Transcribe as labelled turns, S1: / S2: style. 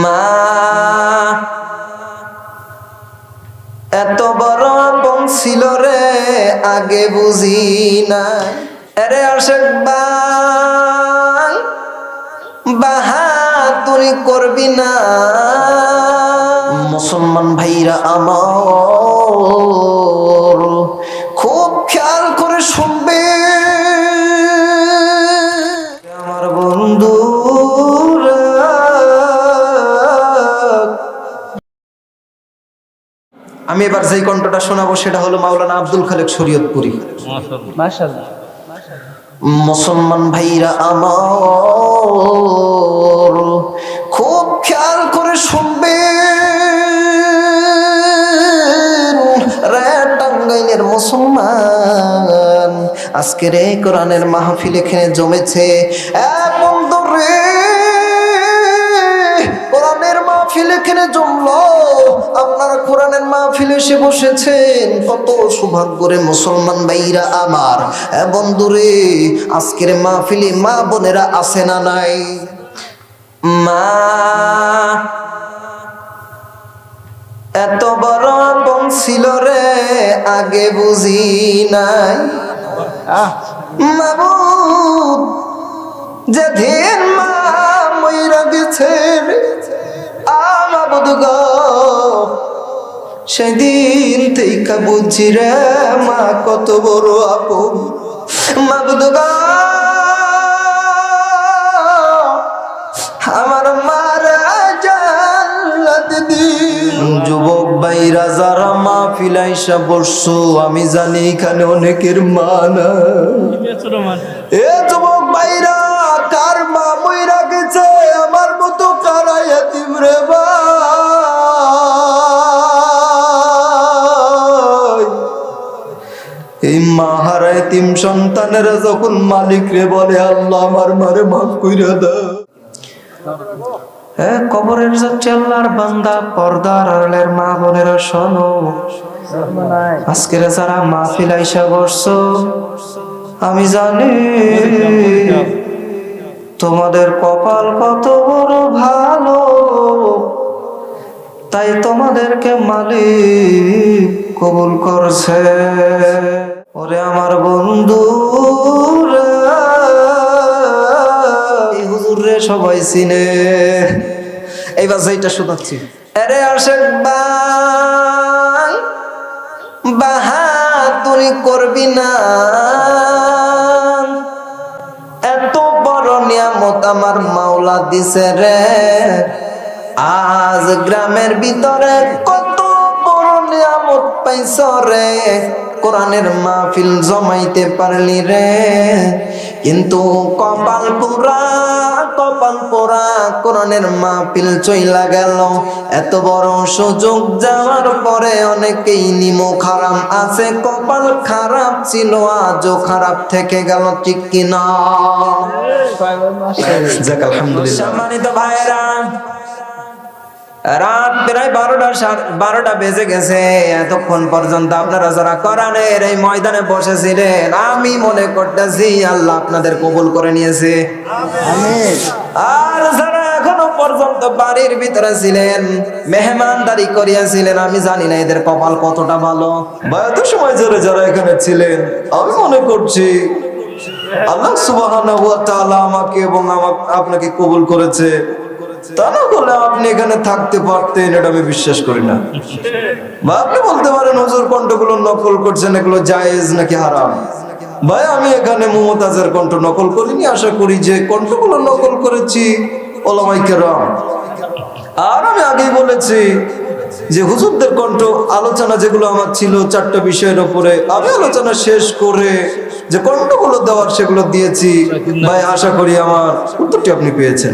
S1: মা এত বড় আপন ছিল রে আগে বুঝি না। আরে আশেক ভাই বাহাদুরি করবি না। মুসলমান ভাইরা আমার খুব খেয়াল করে শুনবে আমার বন্ধুরা। আমি এবার যেই কণ্ঠটা শোনাবো সেটা হলো মাওলানা আব্দুল খালেক শরীয়তপুরী।
S2: মাশাআল্লাহ।
S1: মুসলমান ভাইরা আমার খুব খেয়াল করে শুনবে রে টাঙ্গাইলের মুসলমান, আজকের এই কোরআনের মাহফিল এখানে জমেছে। বন্ধু রে কোরআনের মাহফিল এখানে জমলো, আপনারা কোরআনের মাহফিলে এসে বসেছেন, কত সৌভাগ্য রে মুসলমান ভাইরা আমার। বন্ধুরে আজকের মাহফিলে মা বোনেরা আছে না নাই? মা এত বড় আপন ছিল রে আগে বুঝি নাই। মাবুদ যেদিন মা মইরা গেছে মাবুদ গো সেদিন থেকে বুঝি রে মা কত বড় আপন। মাবুদ গো আমার মারা জান্নাত দিন। যুবক ভাইরা যারা মাহফিল আইসা বসছো, আমি জানি এখানে অনেকের মা নাই। এ যুবক ভাইরা কার মা মইরা গেছে আমার মতো কারা ইয়াতিম রে ভাই। এই মা হারা এতিম সন্তানেরা যখন মালিক রে বলে আল্লাহ আমার মারে মাফ কইরা দাও। কবরের যাচ্ছে আল্লাহর বান্দা, পর্দার আড়ালের মা বোনেরা শোনো, আজকের যারা মাহফিল আইসা বসছো, আমি জানি তোমাদের কপাল কত বড় ভালো, তাই তোমাদেরকে মালিক কবুল করছে। ওরে আমার বন্ধুরা এই হুজুর রে সবাই চিনে। এইবার যেটা শোনাচ্ছি, আরে আশেক ভাই বাহাদুরি করবি না। এত বড় নিয়ামত আমার মাওলা দিছে রে, আজ গ্রামের ভিতরে কত বড় নিয়ামত পাইছ রে। কোরআনের মাহফিল জমাইতে পারলি রে, কিন্তু কপাল পোড়া কোরআনের মাহফিল চইলা গেল। এত বড় সুযোগ যাওয়ার পরে অনেকেই নিমুখ হারাম আছে, কপাল খারাপ ছিল আজও খারাপ থেকে গেল, ঠিক কিনা? যাক আলহামদুলিল্লাহ। সম্মানিত ভাইরা, রাত প্রায় 12টা বেজে গেছে। এতক্ষণ পর্যন্ত আপনারা যারা কোরআনের এই ময়দানে বসেছিলেন, আমি মনে করতেছি আল্লাহ আপনাদের কবুল করে নিয়েছে। আমিন। আর যারা এখনো পর্যন্ত বাড়ির ভিতরে ছিলেন, মেহমানদারি করিয়াছিলেন, আমি জানি না এদের কপাল কতটা ভালো। এত সময় ধরে যারা এখানে ছিলেন, আমি মনে করছি আল্লাহ সুবহানাহু ওয়া তাআলা আমাকে এবং আপনাকে কবুল করেছে। তা না করলে আপনি এখানে থাকতে পারতেন, এটা আমি বিশ্বাস করি না। বা আপনি বলতে পারেন হুজুর কণ্ঠগুলো নকল করছেন, এগুলো জায়েজ নাকি হারাম? ভাই আমি এখানে মুমতাজের কণ্ঠ নকল করিনি, আশা করি যে কণ্ঠগুলো নকল করেছি ওলামায়ে কেরাম। আর আমি আগেই বলেছি যে হুজুরদের কণ্ঠ আলোচনা যেগুলো আমার ছিল 4টা বিষয়ের উপরে, আমি আলোচনা শেষ করে যে কণ্ঠগুলো দেওয়ার সেগুলো দিয়েছি। ভাই আশা করি আমার উত্তরটি আপনি পেয়েছেন।